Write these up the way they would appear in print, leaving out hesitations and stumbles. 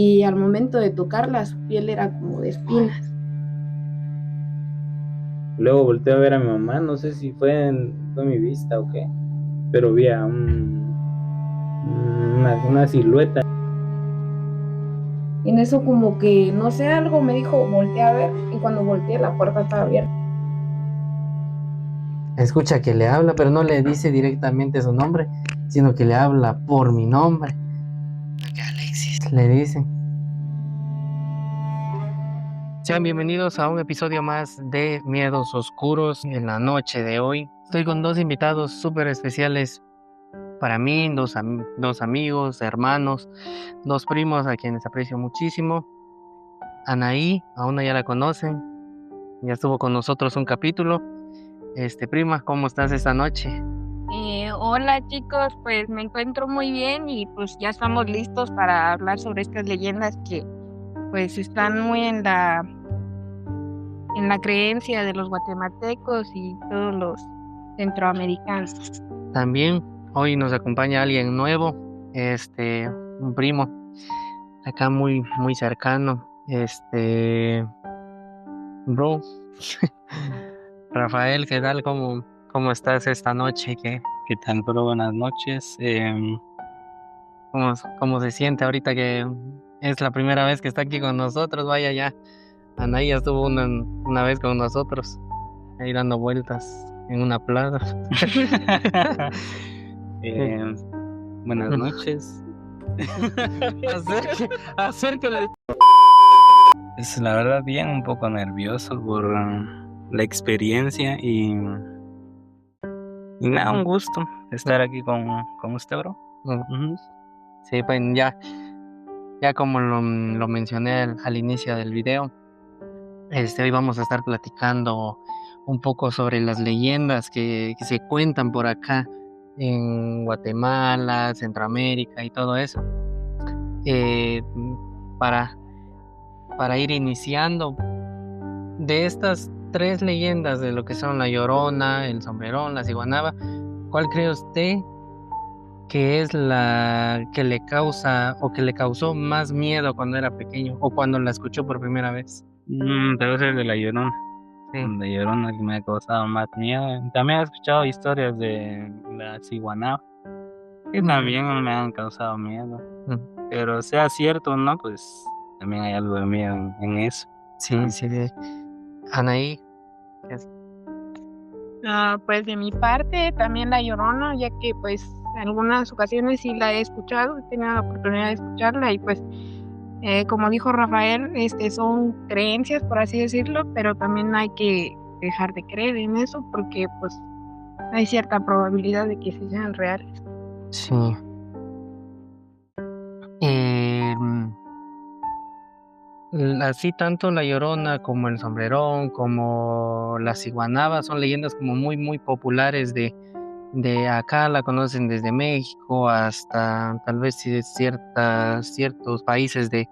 y al momento de tocarla su piel era como de espinas. Luego volteé a ver a mi mamá, no sé si fue mi vista o qué, pero vi a una silueta. Y en eso como que, no sé, algo me dijo, volteé a ver, y cuando volteé la puerta estaba abierta. Escucha que le habla, pero no le dice directamente su nombre, sino que le habla por mi nombre. Que Alexis le dice. Sean bienvenidos a un episodio más de Miedos Oscuros en la noche de hoy. Estoy con dos invitados súper especiales para mí, dos amigos, hermanos, dos primos a quienes aprecio muchísimo. Anaí, a una ya la conocen, ya estuvo con nosotros un capítulo. Prima, ¿cómo estás esta noche? Hola chicos, pues me encuentro muy bien y pues ya estamos listos para hablar sobre estas leyendas que pues están muy en la creencia de los guatemaltecos y todos los centroamericanos. También hoy nos acompaña alguien nuevo, un primo, acá muy cercano, bro. Rafael, ¿qué tal? ¿Cómo estás esta noche? ¿Qué tal, bro? Buenas noches. cómo se siente ahorita que es la primera vez que está aquí con nosotros? Vaya ya, Anaí ya estuvo una vez con nosotros, ahí dando vueltas en una plaza. Buenas noches. Acércale. Es la verdad bien un poco nervioso por la experiencia y nada, un gusto estar aquí con usted, bro. Uh-huh. Sí, pues ya como lo mencioné al inicio del video, hoy vamos a estar platicando un poco sobre las leyendas que se cuentan por acá en Guatemala, Centroamérica y todo eso. Para ir iniciando, de estas tres leyendas de lo que son la Llorona, el Sombrerón, la Ciguanaba, ¿cuál cree usted que es la que le causa o que le causó más miedo cuando era pequeño o cuando la escuchó por primera vez? Debe ser de la Llorona. Sí. La Llorona que me ha causado más miedo. También he escuchado historias de la Ciguanaba y también me han causado miedo. Pero sea cierto o no, pues también hay algo de miedo en eso. Sí. Anaí. Pues de mi parte también la Llorona, ya que pues en algunas ocasiones sí la he escuchado, he tenido la oportunidad de escucharla y pues como dijo Rafael, son creencias por así decirlo, pero también hay que dejar de creer en eso porque pues hay cierta probabilidad de que sean reales. Sí. Así tanto la Llorona como el Sombrerón, como la Ciguanaba son leyendas como muy populares de acá, la conocen desde México hasta tal vez ciertos países de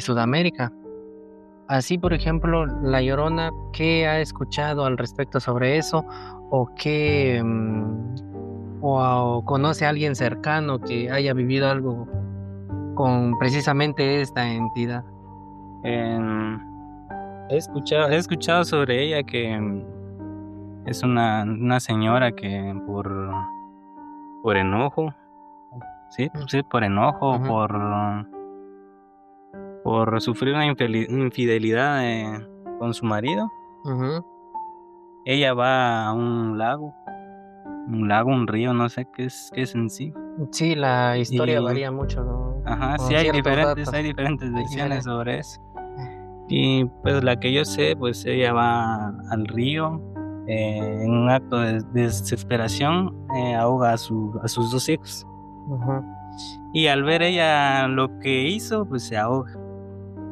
Sudamérica. Así, por ejemplo, la Llorona, ¿qué ha escuchado al respecto sobre eso? ¿O qué o conoce a alguien cercano que haya vivido algo con precisamente esta entidad? He escuchado sobre ella que es una señora que por enojo, sí, por enojo, Uh-huh. por sufrir una infidelidad con su marido. Uh-huh. Ella va a un lago, un río, no sé qué es en sí. Sí, la historia varía mucho, ¿no? Ajá, Con sí, hay ciertos diferentes datos. versiones sobre eso. Y pues la que yo sé, pues ella va al río, en un acto de desesperación, ahoga a sus dos hijos. Uh-huh. Y al ver ella lo que hizo, pues se ahoga.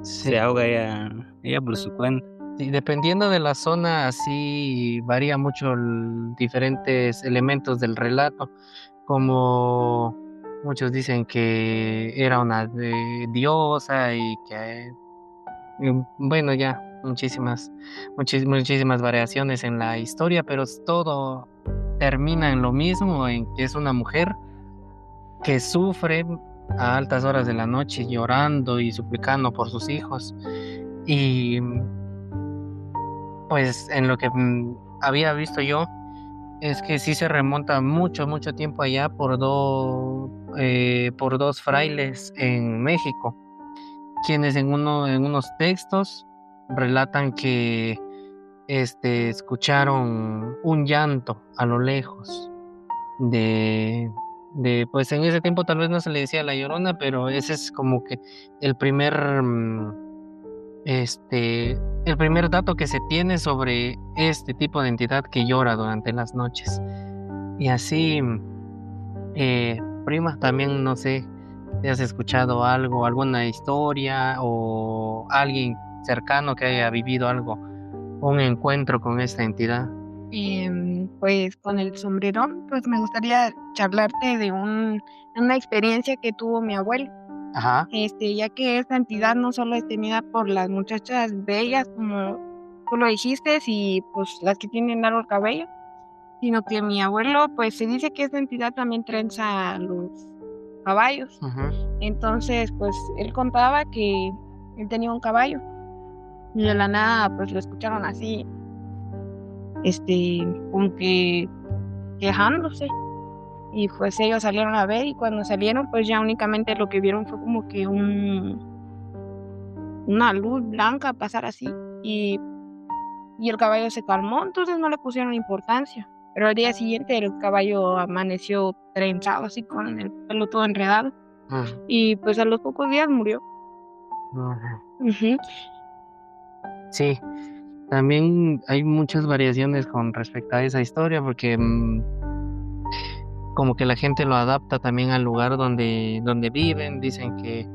Sí. Se ahoga ella por su cuenta. Sí, dependiendo de la zona, así varía mucho diferentes elementos del relato, como muchos dicen que era una diosa y que, bueno, ya muchísimas variaciones en la historia, pero todo termina en lo mismo, en que es una mujer que sufre a altas horas de la noche llorando y suplicando por sus hijos. Y pues en lo que había visto yo es que sí se remonta mucho, mucho tiempo allá por dos frailes en México, quienes en unos textos relatan que escucharon un llanto a lo lejos de, pues en ese tiempo tal vez no se le decía la Llorona, pero ese es como que el primer, el primer dato que se tiene sobre este tipo de entidad que llora durante las noches. Y así, prima, también no sé si has escuchado algo, alguna historia o alguien cercano que haya vivido algo, un encuentro con esta entidad. Pues con el sombrerón, pues me gustaría charlarte de una experiencia que tuvo mi abuelo. Ajá. Ya que esta entidad no solo es temida por las muchachas bellas, como tú lo dijiste, y pues las que tienen largo cabello, sino que mi abuelo, pues se dice que esta entidad también trenza a los caballos. Ujú. Entonces, pues él contaba que él tenía un caballo y de la nada, pues lo escucharon así, como que quejándose. Y pues ellos salieron a ver y cuando salieron, pues ya únicamente lo que vieron fue como que una luz blanca pasar así y el caballo se calmó, entonces no le pusieron importancia. Pero al día siguiente el caballo amaneció trenzado así con el pelo todo enredado Ujú. y pues a los pocos días murió. Ujú. Ujú. Sí, también hay muchas variaciones con respecto a esa historia porque como que la gente lo adapta también al lugar donde viven. Dicen que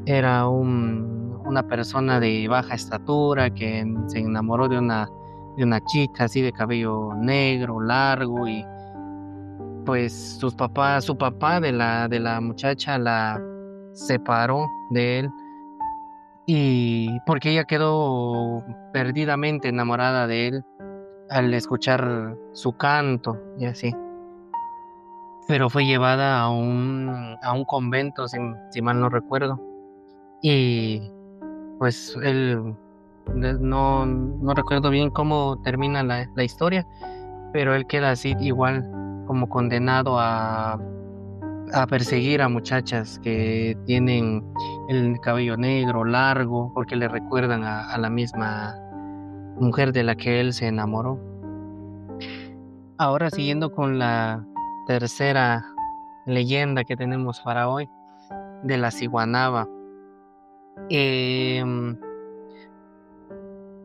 era una persona de baja estatura que se enamoró de una chica así de cabello negro, largo, y pues su papá de la muchacha la separó de él y porque ella quedó perdidamente enamorada de él al escuchar su canto y así. Pero fue llevada a un convento, si mal no recuerdo. Y pues él, no recuerdo bien cómo termina la historia, pero él queda así igual como condenado a perseguir a muchachas que tienen el cabello negro, largo, porque le recuerdan a la misma mujer de la que él se enamoró. Ahora siguiendo con la tercera leyenda que tenemos para hoy, de la ciguanaba. Em,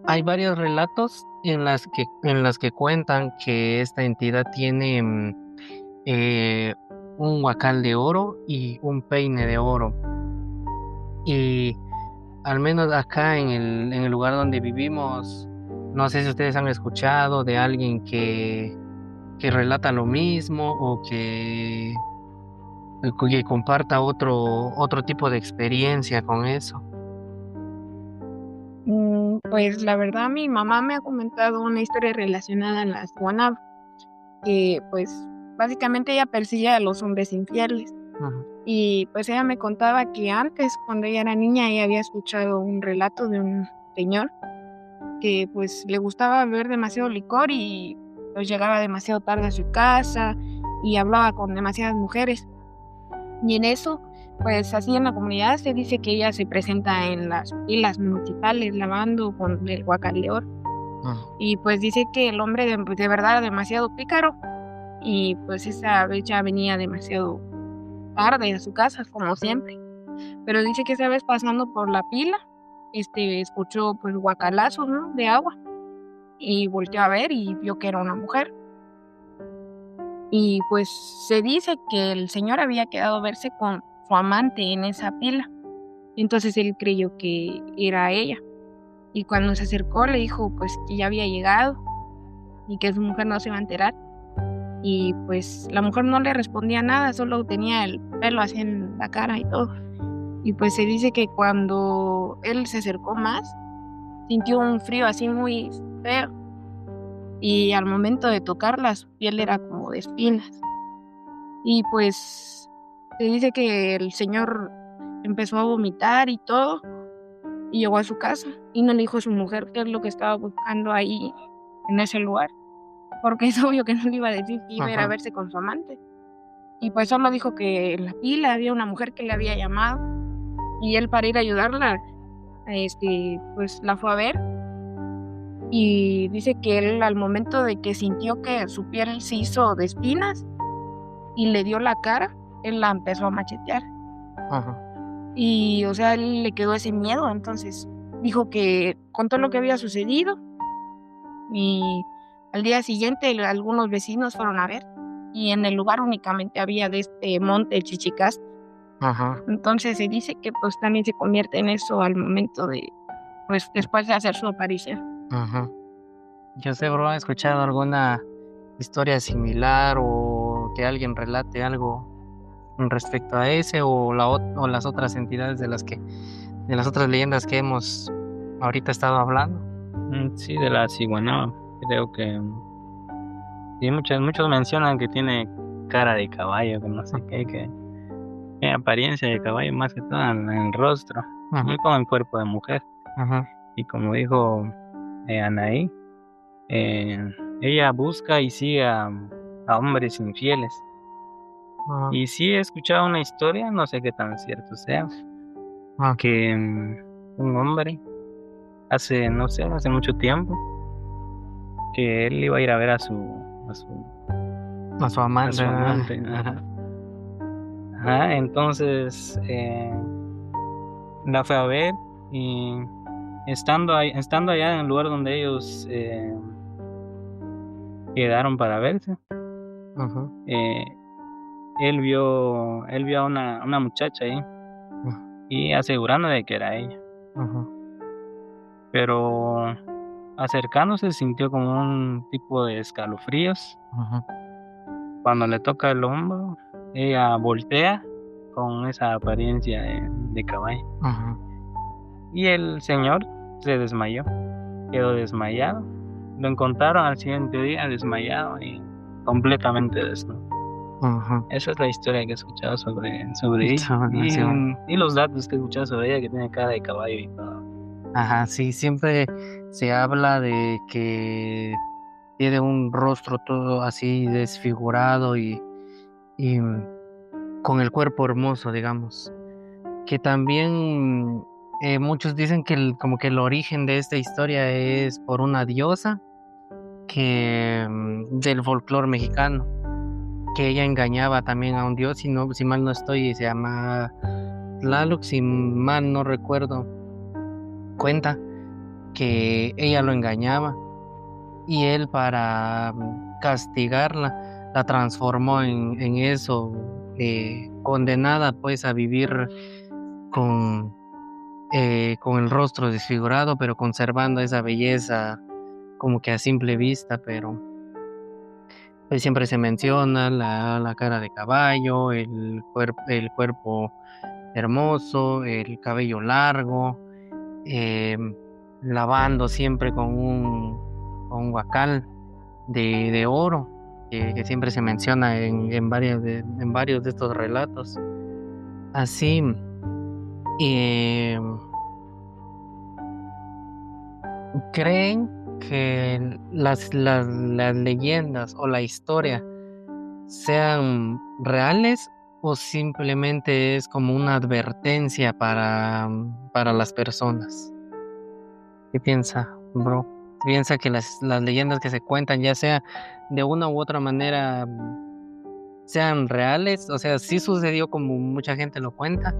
Hay varios relatos en las que cuentan que esta entidad tiene eh, un huacal de oro y un peine de oro. Y al menos acá en el lugar donde vivimos, no sé si ustedes han escuchado de alguien que relata lo mismo o que comparta otro tipo de experiencia con eso. Pues la verdad mi mamá me ha comentado una historia relacionada a las guanabas, que pues básicamente ella persigue a los hombres infieles. Ujú. Y pues ella me contaba que antes, cuando ella era niña, ella había escuchado un relato de un señor que pues le gustaba beber demasiado licor y pues llegaba demasiado tarde a su casa y hablaba con demasiadas mujeres. Y en eso, pues así en la comunidad se dice que ella se presenta en las filas municipales lavando con el guacaleor. Ujú. Y pues dice que el hombre de verdad era demasiado pícaro y pues esa vez ya venía demasiado tarde a su casa, como siempre. Pero dice que esa vez pasando por la pila, escuchó pues guacalazos, ¿no? De agua y volteó a ver y vio que era una mujer. Y pues se dice que el señor había quedado a verse con su amante en esa pila. Entonces él creyó que era ella. Y cuando se acercó le dijo pues que ya había llegado y que su mujer no se iba a enterar. Y pues la mujer no le respondía nada, solo tenía el pelo así en la cara y todo. Y pues se dice que cuando él se acercó más, sintió un frío así muy feo. Y al momento de tocarla, su piel era como de espinas. Y pues Se dice que el señor empezó a vomitar y todo, y llegó a su casa y no le dijo a su mujer qué es lo que estaba buscando ahí en ese lugar, porque es obvio que no le iba a decir que iba a ir a verse con su amante. Y pues solo dijo que en la pila había una mujer que le había llamado y él, para ir a ayudarla, pues la fue a ver, y dice que él, al momento de que sintió que su piel se hizo de espinas y le dio la cara, él la empezó a machetear. Y, o sea, a él le quedó ese miedo. Entonces dijo que contó lo que había sucedido, y al día siguiente algunos vecinos fueron a ver, y en el lugar únicamente había de este monte Chichicast. Entonces se dice que pues también se convierte en eso al momento de, pues, después de hacer su aparición. Yo sé, bro, ¿has escuchado alguna historia similar o que alguien relate algo respecto a ese o las otras entidades de las otras leyendas que hemos ahorita estado hablando? Sí, de la ciguanaba. Creo que sí, muchos mencionan que tiene cara de caballo, que no sé qué, que tiene apariencia de caballo más que todo en el rostro, y con el cuerpo de mujer. Y como dijo Anaí, ella busca y sigue a hombres infieles. Y sí he escuchado una historia, no sé qué tan cierto sea, que un hombre hace mucho tiempo, que él iba a ir a ver a su amante. Entonces la fue a ver, y estando allá en el lugar donde ellos quedaron para verse, él vio a una muchacha ahí, y asegurando de que era ella. Pero acercándose sintió como un tipo de escalofríos. Cuando le toca el hombro, ella voltea con esa apariencia de caballo. Y el señor se desmayó, quedó desmayado. Lo encontraron al siguiente día desmayado y completamente desnudo. Esa es la historia que he escuchado sobre ella. Y los datos que he escuchado sobre ella, que tiene cara de caballo y todo. Sí, siempre se habla de que tiene un rostro todo así desfigurado y con el cuerpo hermoso, digamos. Que también muchos dicen que como que el origen de esta historia es por una diosa del folclore mexicano, que ella engañaba también a un dios, si mal no estoy, se llama Tlaloc, si mal no recuerdo. Cuenta que ella lo engañaba y él, para castigarla, la transformó en eso, condenada pues a vivir con el rostro desfigurado, pero conservando esa belleza como que a simple vista. Pero pues siempre se menciona la cara de caballo, el cuerpo hermoso, el cabello largo, lavando siempre con un huacal de oro, que siempre se menciona en varios de estos relatos. Así, ¿creen que las leyendas o la historia sean reales o simplemente es como una advertencia para las personas? ¿Qué piensa, bro? ¿Piensa que las leyendas que se cuentan, ya sea de una u otra manera, sean reales? O sea, ¿sí sucedió como mucha gente lo cuenta?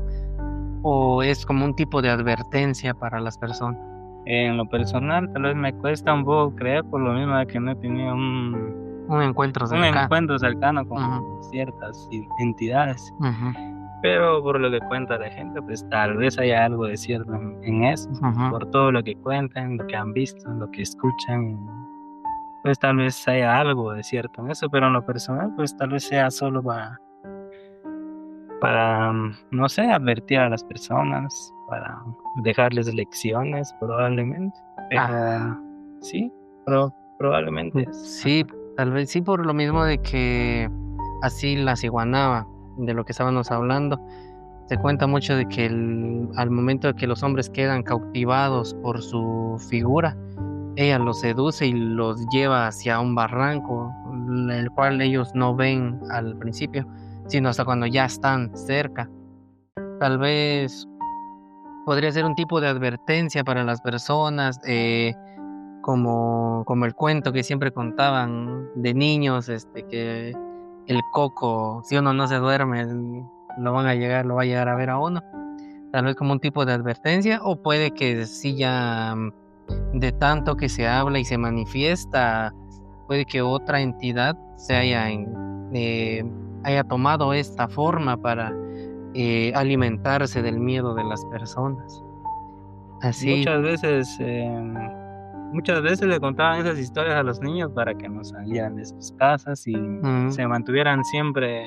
¿O es como un tipo de advertencia para las personas? En lo personal, tal vez me cuesta un poco creer, por lo mismo de que no he tenido un encuentro cercano con ciertas entidades. Pero por lo que cuenta la gente, pues tal vez haya algo de cierto en eso. Por todo lo que cuentan, lo que han visto, lo que escuchan, pues tal vez haya algo de cierto en eso. Pero en lo personal, pues tal vez sea solo para no sé, advertir a las personas, para dejarles lecciones probablemente. Pero sí, probablemente. Sí, tal vez sí, por lo mismo de que así la ciguanaba de lo que estábamos hablando, se cuenta mucho de que al momento de que los hombres quedan cautivados por su figura, ella los seduce y los lleva hacia un barranco, el cual ellos no ven al principio, sino hasta cuando ya están cerca. Tal vez podría ser un tipo de advertencia para las personas, como el cuento que siempre contaban de niños, que el coco, si uno no se duerme, lo va a llegar a ver a uno. Tal vez como un tipo de advertencia, o puede que sí ya de tanto que se habla y se manifiesta, puede que otra entidad haya tomado esta forma para alimentarse del miedo de las personas. Así. Muchas veces le contaban esas historias a los niños para que no salieran de sus casas y se mantuvieran siempre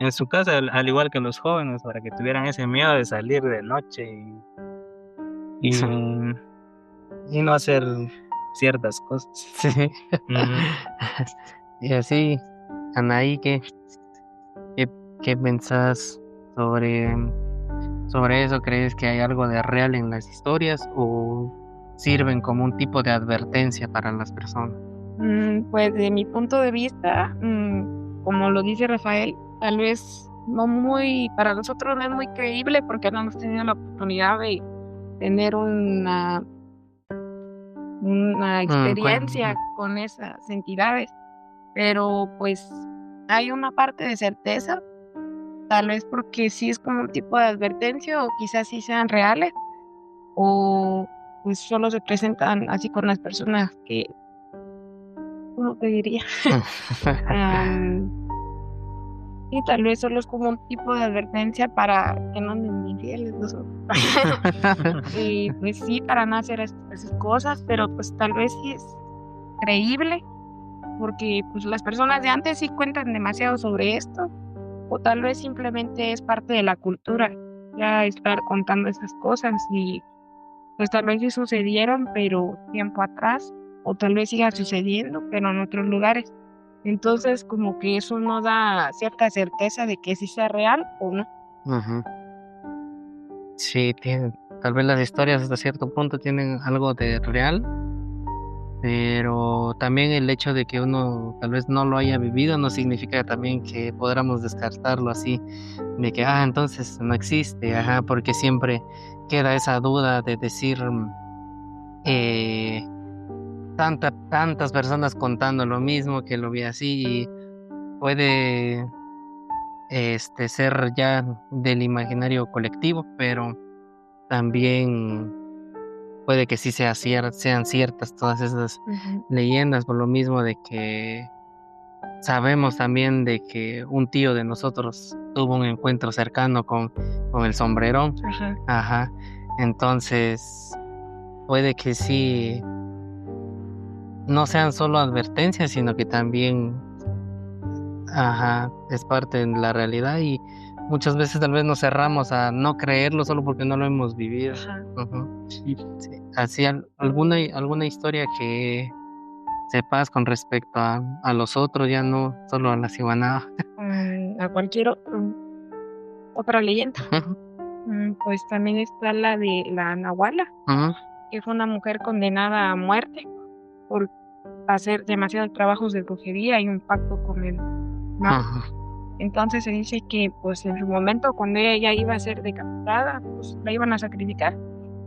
en su casa, al igual que los jóvenes, para que tuvieran ese miedo de salir de noche y no hacer ciertas cosas. Sí. Y así, Anaí, ¿qué pensás sobre eso? ¿Crees que hay algo de real en las historias o sirven como un tipo de advertencia para las personas? Pues de mi punto de vista, como lo dice Rafael, tal vez para nosotros no es muy creíble porque no hemos tenido la oportunidad de tener una experiencia con esas entidades, pero pues hay una parte de certeza, tal vez porque sí es como un tipo de advertencia o quizás sí sean reales o pues solo se presentan así con las personas que, ¿cómo te diría? Y tal vez solo es como un tipo de advertencia para que no anden infieles nosotros. Y pues sí, para no hacer esas cosas, pero pues tal vez sí es creíble, porque pues las personas de antes sí cuentan demasiado sobre esto, o tal vez simplemente es parte de la cultura, ya estar contando esas cosas y pues tal vez sí sucedieron, pero tiempo atrás, o tal vez siga sucediendo, pero en otros lugares. Entonces, como que eso no da cierta certeza de que sí sea real o no. Sí, tal vez las historias hasta cierto punto tienen algo de real, pero también el hecho de que uno tal vez no lo haya vivido no significa también que podamos descartarlo así, de que, entonces no existe, porque siempre queda esa duda de decir, tantas personas contando lo mismo, que lo vi así, y puede ser ya del imaginario colectivo, pero también puede que sí sean ciertas todas esas leyendas, por lo mismo de que sabemos también de que un tío de nosotros tuvo un encuentro cercano con el sombrerón. Entonces puede que sí no sean solo advertencias, sino que también es parte de la realidad, y muchas veces tal vez nos cerramos a no creerlo solo porque no lo hemos vivido. Sí. Así, alguna historia que sepas con respecto a los otros, ya no solo a la ciguanaba. A cualquier otra leyenda. Pues también está la de la Nahuala, que fue una mujer condenada a muerte por hacer demasiados trabajos de brujería y un pacto con el mago. Entonces se dice que pues en su momento, cuando ella ya iba a ser decapitada, pues la iban a sacrificar.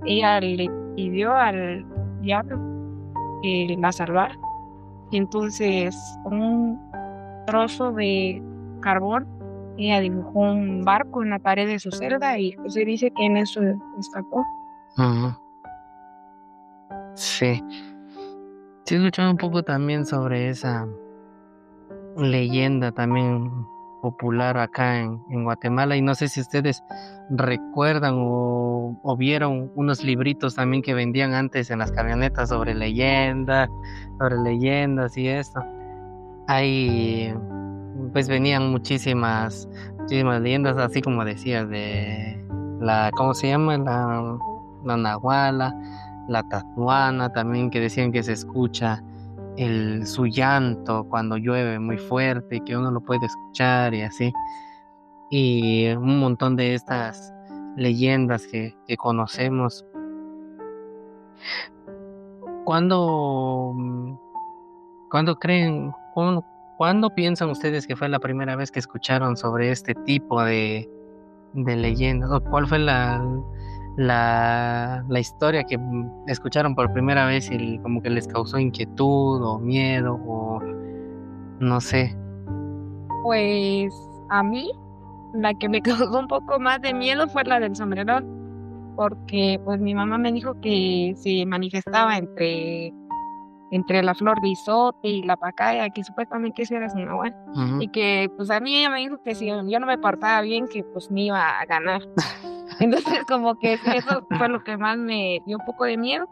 Ella le pidió al diablo que la salvara. Y entonces con un trozo de carbón ella dibujó un barco en la pared de su celda y pues se dice que en eso escapó. Sí. Sí, he escuchado un poco también sobre esa leyenda también popular acá en Guatemala, y no sé si ustedes recuerdan o vieron unos libritos también que vendían antes en las camionetas sobre leyendas y esto. Ahí pues venían muchísimas leyendas, así como decías, de ¿cómo se llama? La Nahuala, la Tatuana también, que decían que se escucha su llanto cuando llueve muy fuerte, que uno lo puede escuchar y así. y un montón de estas leyendas que conocemos. ¿Cuándo, cuándo creen, cuándo piensan ustedes que fue la primera vez que escucharon sobre este tipo de leyendas? ¿O cuál fue la historia que escucharon por primera vez y como que les causó inquietud o miedo o no sé? Pues a mí, la que me causó un poco más de miedo fue la del sombrerón, porque pues mi mamá me dijo que se manifestaba entre la flor de izote y la pacaya, que supuestamente ese era su nahual, y que pues a mí ella me dijo que si yo no me portaba bien, que pues me iba a ganar. Entonces como que sí, eso fue lo que más me dio un poco de miedo,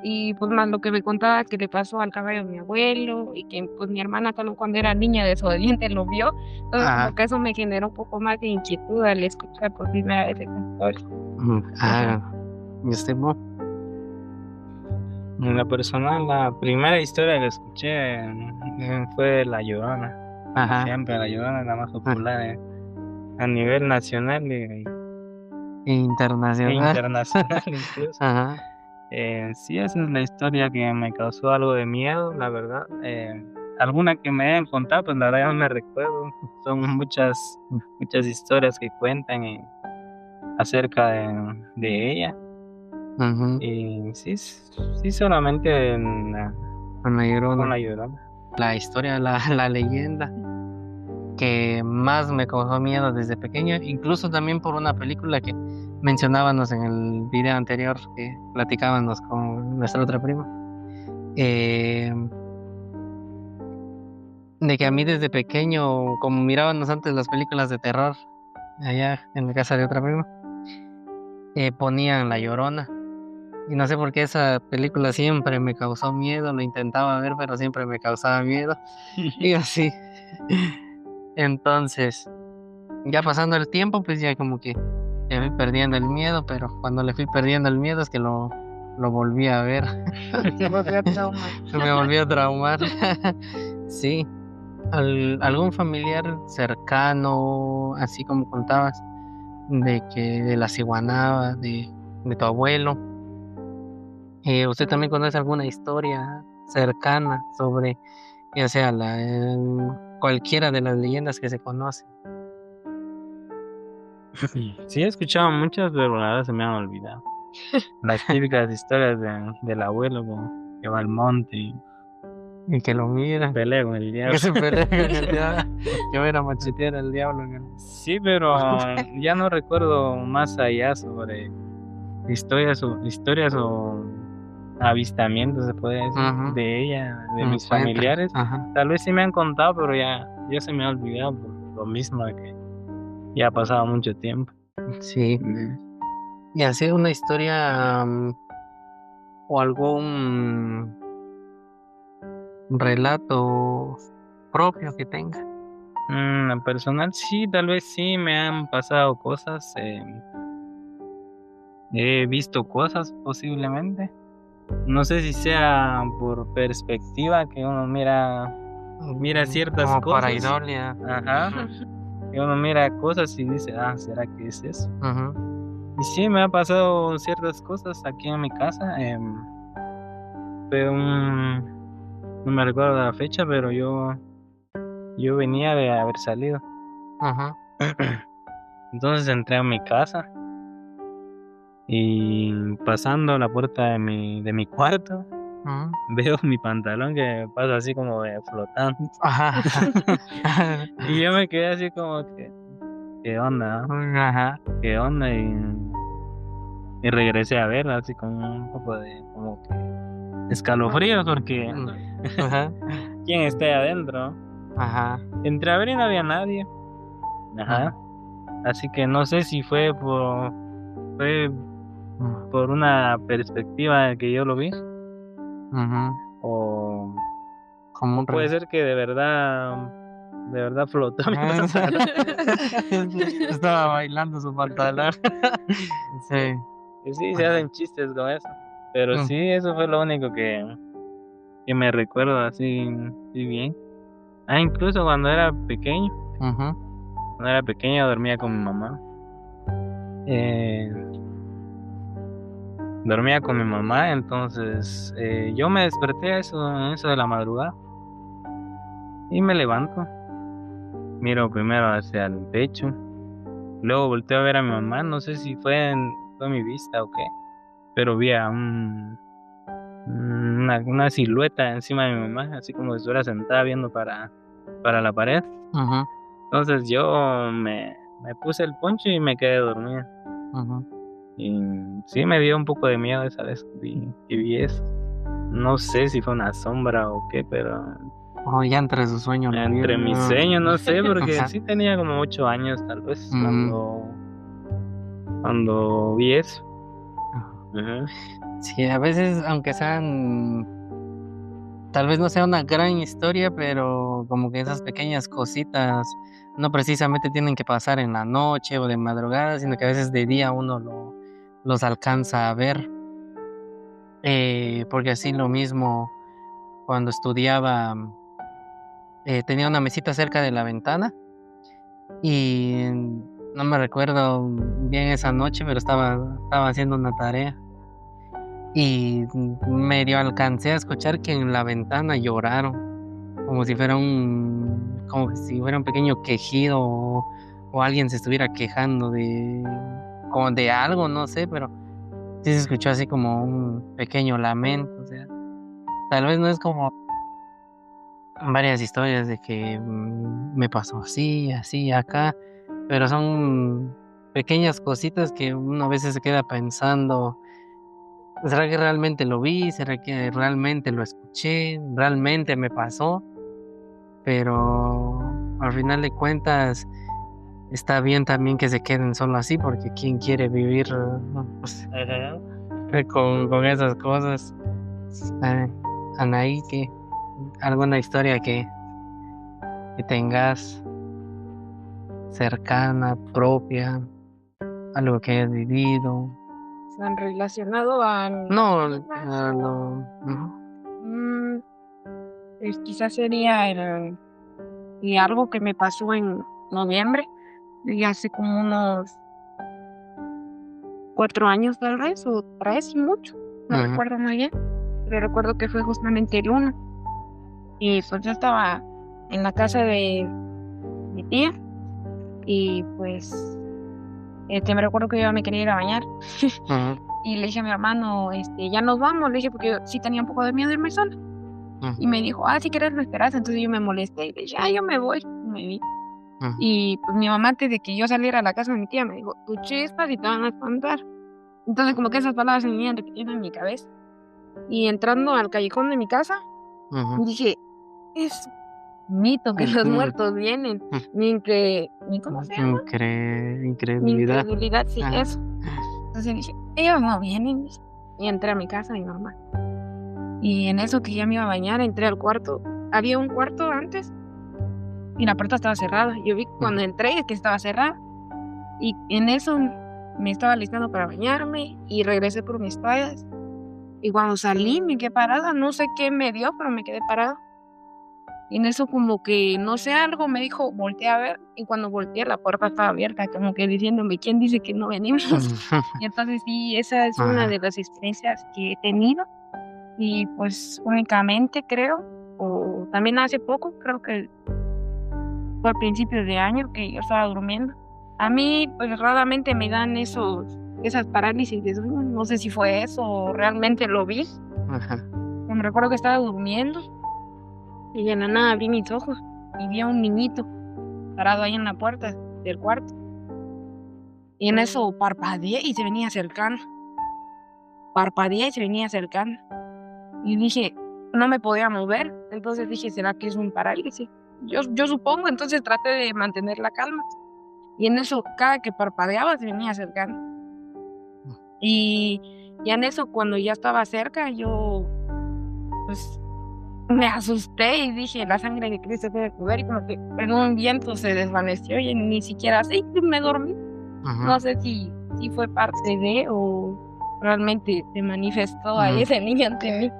y pues más lo que me contaba que le pasó al caballo de mi abuelo, y que pues mi hermana cuando era niña desobediente lo vio, entonces Ajá. como que eso me generó un poco más de inquietud al escuchar por primera vez esta historia. ¿Y usted, Bo? En la personal, la primera historia que escuché fue La Llorona. Ajá. Siempre La Llorona es la más popular a nivel nacional E e internacional. internacional incluso. Ajá. Sí, esa es la historia que me causó algo de miedo, la verdad. Alguna que me hayan contado, pues la verdad ya no me recuerdo. Son muchas historias que cuentan acerca de ella. Ujú. Y sí solamente Con la Llorona. con La Llorona. La historia, la leyenda que más me causó miedo desde pequeño, incluso también por una película que mencionábamos en el video anterior que platicábamos con nuestra otra prima, de que a mí desde pequeño, como mirábamos antes las películas de terror allá en la casa de otra prima, ponían La Llorona. Y no sé por qué esa película siempre me causó miedo, lo intentaba ver, pero siempre me causaba miedo. Y así. Entonces, ya pasando el tiempo, pues ya como que le fui perdiendo el miedo, pero cuando le fui perdiendo el miedo es que lo volví a ver. Se volvió a traumar. Se me volvió a traumar. Sí. ¿Algún familiar cercano, así como contabas, de la ciguanaba, de tu abuelo? ¿Usted también conoce alguna historia cercana sobre, ya sea cualquiera de las leyendas que se conocen? Sí, he escuchado muchas, pero la verdad se me han olvidado. Las típicas historias del abuelo que va al monte y Y que lo mira, pelea con el diablo. que se pelea con el diablo, que va a ir a machetear al diablo. Sí, pero ya no recuerdo más allá sobre historias o avistamientos, se puede decir, Ujú. de ella, de mis Cuenta. familiares. Ajá. Tal vez sí me han contado, pero ya se me ha olvidado por lo mismo de que ya ha pasado mucho tiempo. Sí. Y así una historia o algún relato propio que tenga. En personal, sí, tal vez sí me han pasado cosas. He visto cosas posiblemente. No sé si sea por perspectiva que uno mira ciertas como cosas. pareidolia. Ajá. Que uno mira cosas y dice, ¿será que es eso? Ujú. Y sí, me ha pasado ciertas cosas aquí en mi casa. Fue no me recuerdo la fecha, pero yo venía de haber salido. Ajá. Entonces entré a mi casa y pasando la puerta de mi cuarto, Ujú. veo mi pantalón que pasa así como flotando. Ajá. Y yo me quedé así como que, ¿qué onda? Ajá. ¿Qué onda? Y regresé a ver así con un poco de como que escalofríos porque Ajá. ¿quién está ahí adentro? Ajá. Entré a ver y no había nadie. Ajá. Así que no sé si fue por una perspectiva que yo lo vi Ujú. o Como un puede ser que de verdad flotó mi pantalón. Estaba bailando su pantalón. Sí. Y sí, se hacen chistes con eso. Pero sí, eso fue lo único que me recuerdo así bien. Incluso cuando era pequeño, Ujú. Cuando era pequeño dormía con mi mamá. Eh, Dormía con mi mamá, entonces yo me desperté a eso de la madrugada y me levanto. Miro primero hacia el techo, luego volteo a ver a mi mamá, no sé si fue mi vista o qué, pero vi a una silueta encima de mi mamá, así como si estuviera sentada viendo para la pared. Ujú, Entonces yo me puse el poncho y me quedé dormido. ujú. Y sí me dio un poco de miedo esa vez que vi eso. No sé si fue una sombra o qué, pero Oh, ya entre su sueño lo entre vio. mis sueños, no sé, porque Ajá. sí tenía como 8 años tal vez Ujú. cuando vi eso. Ajá. Ujú. Sí, a veces, aunque sean, tal vez no sea una gran historia, pero como que esas pequeñas cositas no precisamente tienen que pasar en la noche o de madrugada, sino que a veces de día uno los alcanza a ver. Porque así lo mismo cuando estudiaba, tenía una mesita cerca de la ventana y no me recuerdo bien esa noche, pero estaba haciendo una tarea y medio alcancé a escuchar que en la ventana lloraron, como si fuera un pequeño quejido o alguien se estuviera quejando como de algo, no sé, pero sí se escuchó así como un pequeño lamento, o sea, tal vez no es como varias historias de que me pasó así, así, acá, pero son pequeñas cositas que uno a veces se queda pensando, ¿será que realmente lo vi? ¿Será que realmente lo escuché? ¿Realmente me pasó? Pero al final de cuentas está bien también que se queden solo así, porque quién quiere vivir no, pues, Ajá. con esas cosas. Eh, Anaí, alguna historia que tengas cercana, propia, algo que hayas vivido. ¿Están relacionado al No, clima ujú, mm, pues quizás sería algo que me pasó en noviembre, y hace como unos 4 años tal vez, o 3 y mucho, no ujú, recuerdo muy bien, pero recuerdo que fue justamente el 1, y pues yo estaba en la casa de mi tía, y pues me recuerdo que yo me quería ir a bañar, ujú, y le dije a mi hermano, ya nos vamos, le dije porque yo sí tenía un poco de miedo de irme sola, y me dijo, si quieres me esperas, entonces yo me molesté, y le dije, yo me voy, y me vi. ujú, Y pues mi mamá antes de que yo saliera a la casa de mi tía me dijo, tú chispas y te van a espantar. Entonces como que esas palabras se me iban repitiendo en mi cabeza. Y entrando al callejón de mi casa, ujú, dije, es mito que los ujú, muertos vienen. ujú. ¿Cómo se llama? Mi Incredulidad. incredulidad, sí, Ajá, eso. Entonces dije, ellos no vienen. Y entré a mi casa y normal. Y en eso que ya me iba a bañar, entré al cuarto. Había un cuarto antes y la puerta estaba cerrada. Yo vi ujú, cuando entré que estaba cerrada. Y en eso me estaba listando para bañarme y regresé por mis toallas. Y cuando salí me quedé parada, no sé qué me dio, pero me quedé parada. Y en eso como que, no sé, algo me dijo, volteé a ver. Y cuando volteé la puerta estaba abierta, como que diciéndome, ¿quién dice que no venimos? ujú. Y entonces sí, esa es una Ajá, de las experiencias que he tenido. Y pues únicamente creo, o también hace poco, creo que fue a principios de año que yo estaba durmiendo. A mí, pues raramente me dan esas parálisis de sueño. No sé si fue eso o realmente lo vi. ajá, Pero me recuerdo que estaba durmiendo y de la nada abrí mis ojos y vi a un niñito parado ahí en la puerta del cuarto. Y en eso parpadeé y se venía acercando. Parpadeé y se venía acercando. Y dije, no me podía mover. Entonces dije, ¿será que es un parálisis? Yo supongo, entonces traté de mantener la calma. Y en eso, cada que parpadeaba, se venía acercando. Y ya en eso, cuando ya estaba cerca, yo pues me asusté y dije, la sangre de Cristo debe cubrir, y como que en un viento se desvaneció y ni siquiera así me dormí. No ajá. sé si fue parte de o realmente se manifestó ahí Mm. ese niño ante mí.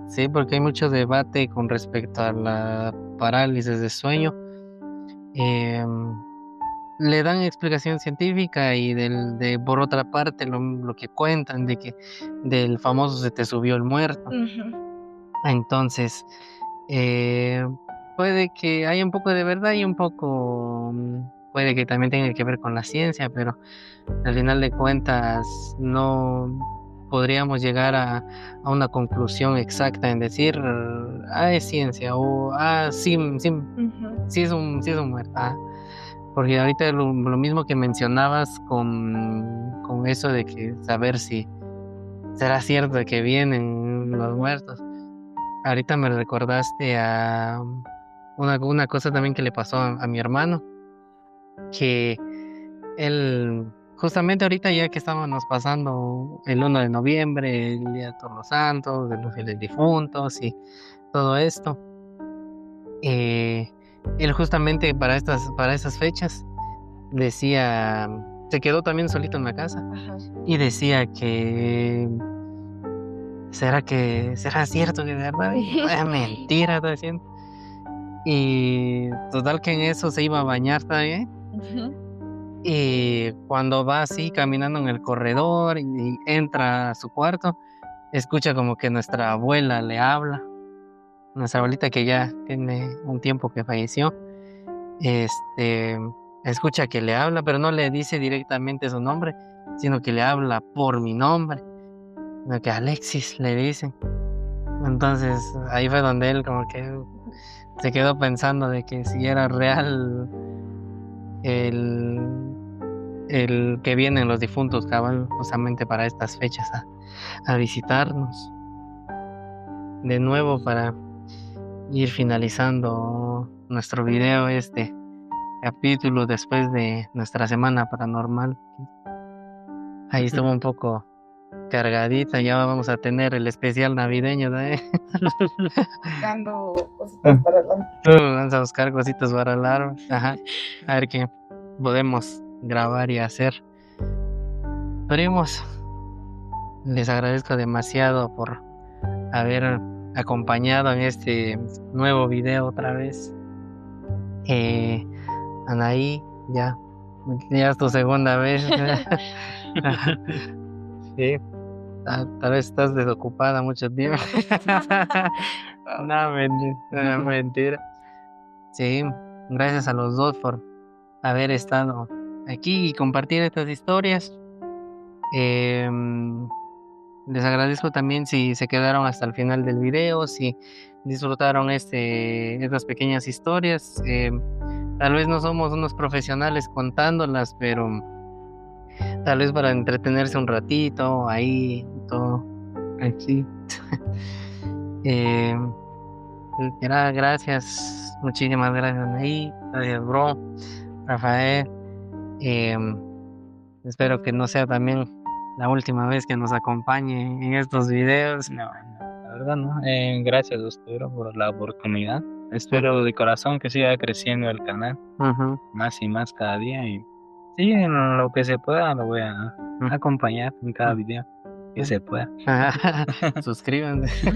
Sí, porque hay mucho debate con respecto a la parálisis de sueño. Em, le dan explicación científica y por otra parte lo que cuentan de que del famoso se te subió el muerto. Entonces, puede que haya un poco de verdad y un poco, puede que también tenga que ver con la ciencia, pero al final de cuentas no podríamos llegar a una conclusión exacta en decir, es ciencia o sí, sí es un muerto. Porque ahorita lo mismo que mencionabas con eso de que saber si será cierto que vienen los muertos. Ahorita me recordaste a una cosa también que le pasó a mi hermano, que él, justamente ahorita ya que estábamos pasando el 1 de noviembre, el Día de Todos los Santos, de los fieles difuntos y todo esto, él justamente para esas fechas decía, se quedó también solito en la casa y decía que ¿será cierto que de verdad? Es mentira, está diciendo. Y total que en eso se iba a bañar también. Y cuando va así caminando en el corredor y entra a su cuarto, escucha como que nuestra abuela le habla. Nuestra abuelita, que ya tiene un tiempo que falleció, escucha que le habla, pero no le dice directamente su nombre, sino que le habla por mi nombre. Que Alexis le dicen. Entonces ahí fue donde él como que se quedó pensando de que si era real el que vienen los difuntos cabal justamente para estas fechas a visitarnos. De nuevo, para ir finalizando nuestro video, este capítulo después de nuestra semana paranormal. Ahí estuvo un poco cargadita, ya vamos a tener el especial navideño, ¿no? Buscando cositas para el árbol. Vamos a buscar cositas para el árbol. Ajá. A ver qué podemos grabar y hacer. Primos, les agradezco demasiado por haber acompañado en este nuevo video otra vez. Anaí, ya es tu segunda vez. Sí. Tal vez estás desocupada mucho tiempo. No, mentira. Sí, gracias a los dos por haber estado aquí y compartir estas historias. Les agradezco también si se quedaron hasta el final del video, si disfrutaron estas pequeñas historias. Tal vez no somos unos profesionales contándolas, pero tal vez para entretenerse un ratito, ahí, todo, aquí. Gracias, muchísimas gracias, Anaí, gracias, bro, Rafael. Espero que no sea también la última vez que nos acompañe en estos videos. No, la verdad no. Gracias a usted, bro, por la oportunidad. Espero de corazón que siga creciendo el canal, más y más cada día, y sí, en lo que se pueda lo voy a acompañar en cada video que se pueda. Suscríbanse.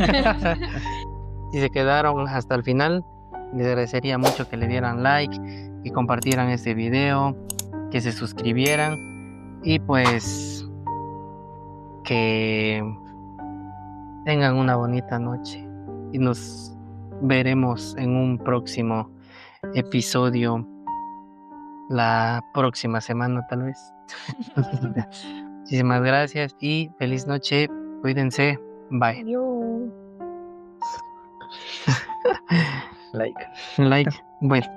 Si se quedaron hasta el final, les agradecería mucho que le dieran like, que compartieran este video, que se suscribieran y pues que tengan una bonita noche y nos veremos en un próximo episodio la próxima semana tal vez. Muchísimas gracias y feliz noche, cuídense, bye. Adiós. Like, bueno.